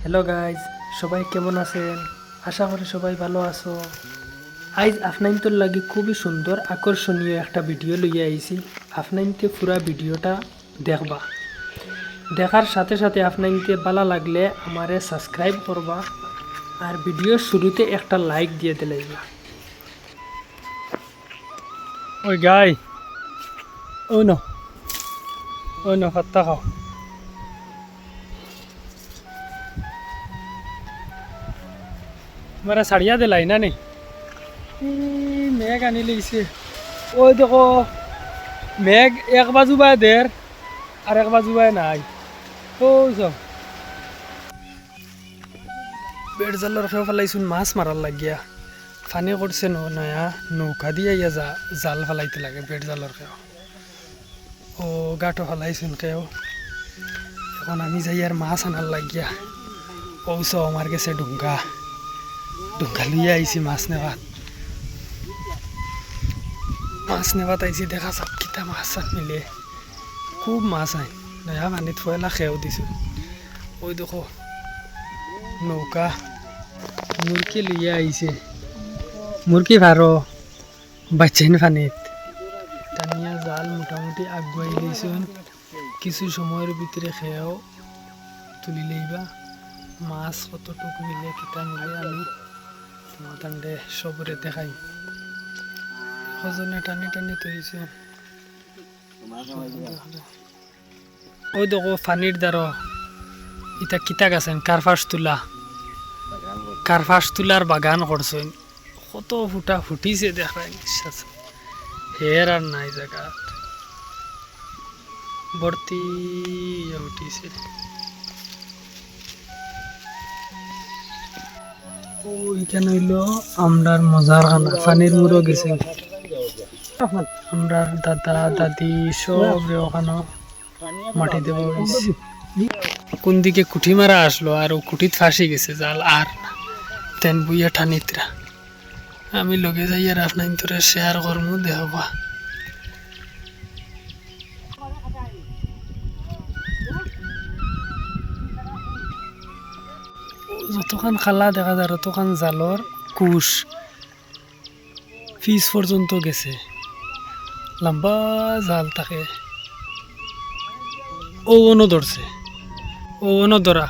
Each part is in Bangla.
হ্যালো গাইজ, সবাই কেমন আছেন? আশা করি সবাই ভালো আছো। আজ আপনাইনটোর লাগি খুবই সুন্দর আকর্ষণীয় একটা ভিডিও লইয়া আইছি। আপনাইনতে পুরা ভিডিওটা দেখবা, দেখার সাথে সাথে আপনাইনতে ভালো লাগলে আমারে সাবস্ক্রাইব করবা আর ভিডিওর শুরুতে একটা লাইক দিয়ে দিলাইবা। ওই গাই, ও নো পাত্তা খাও। তোমারা ছাড়িয়া দিলাই না নি? মেঘ আনি লইছে। ওই দেখো, মেঘ এক বাজু বায় দের আর এক বাজু বায় নাই। ও সব বেড় জালের খেয়ে ফেলাইছুন মাছ মারার লাগিয়া। ফানি করছে নয়া নৌকা দিয়ে ইয়া জাল ফেলাইতে লাগে বেড় জালের খেয়ে। ও গাটো ফেলাইছুন খেয়েও। এখন আমি যাই আর মাছ আনার লাগিয়া। ও সব আমার গেছে ডুঙ্গা লইয়া আইছি মাছ নেবাত আইছি। দেখা যাক কিতা মাছ মিলে। খুব মাছ আই নয়া পানিত ফয়লা খেয়েও দিছো। ওই দেখো নৌকা মুরকি লইয়া আইছে। মুরকি ভারো বাচ্চাইন পানিত টানিয়া জাল মোটামুটি আগুয়াই দিয়েছেন। কিছু সময়ের ভিতরে খেয়েও তুলি লইবা। মাছ কতটুকু মিলে কিতা মিলে আমি তোমাদের সবরে দেখাই। সজনে টানি টানি তৈছে। ওই দেখো পানির দ্বারা ইটা কিতা গাছেন কারফাস তুলার বাগান করছেন। কত ফুটা ফুটিছে দেখায় নিঃশ্বাস হের আর নাই জায়গা ভর্তি উঠিছে। ওইখানে হইলো আমরার মজার খানা। পানির মুড়ো গেছে আমরার দাদা দাদি সব ওখানে মাটি দেওয়া হয়েছে। কোন দিকে কুঠি মারা আসলো আর ও কুঠিত ফাঁসি গেছে জাল আর তেন বুইয়া ঠানিতরা। আমি লগে যাই আর আপনার তোরে শেয়ার করমু দেহবা। যতখান খালা দেখা যায় ততখান জালর কুশ ফিস পর্যন্ত গেছে। লম্বা জাল থাকে। ও ধরছে, ও ধরা।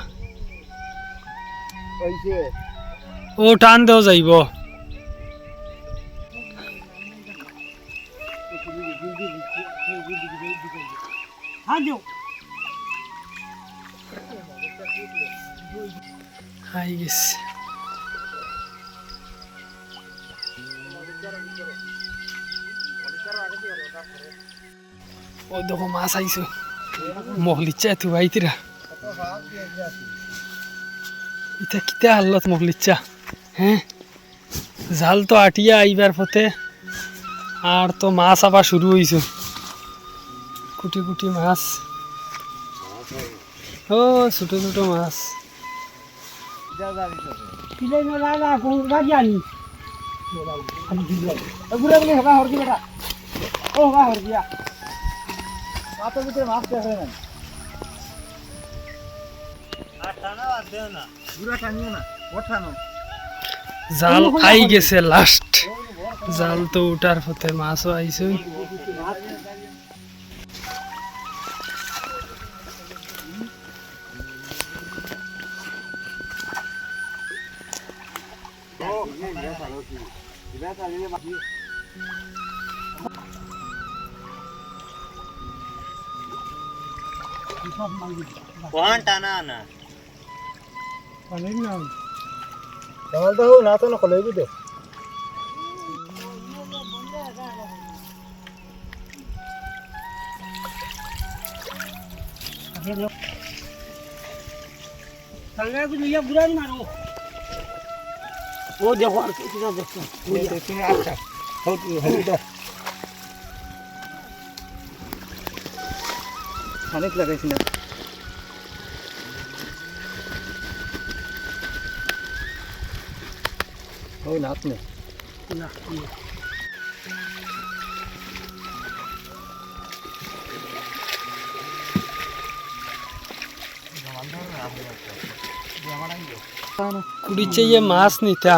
ও টান দেওয়া যাইব। হাই গেছে। ও দেখো মাছ আইছো মহলিচ্ছা এত ভাইতিরা। এটা কিতা হাল্লত মহলিচ্ছা। হ্যাঁ, জাল তো আটিয়া আইবার পথে আর তো মাছ আবার শুরু হয়েছে। কুটি কুটি মাছ, ও ছোট ছোট মাছ। জাল আই গেছে লাস্ট। জাল তো উঠার পথে মাছও আইছে। কোন টানা না পানির নাম তোমার তো না তো না কলইবি দে ও দেখো আর কিটা দেখো। আচ্ছা অনেক লাগাইছি না। ও নাত নে না কুড়িচ্ছে যে মাছ নিতা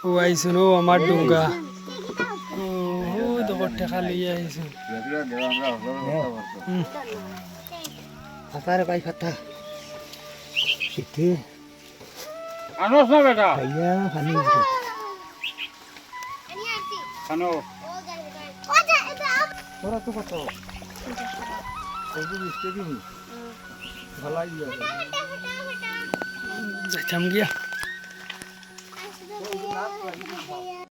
ও আইসুন ও আমার ডুঙ্গা ও দেখো টেকা লইয়া আইসুন আতারে পাই ফাটা শীতে আনোস না বেটা ভাইয়া পানি আনো তোরা তো কত ওই যে মিষ্টি দিন ভালাই দিয়া যাইতাম গিয়া ওই যে নাচ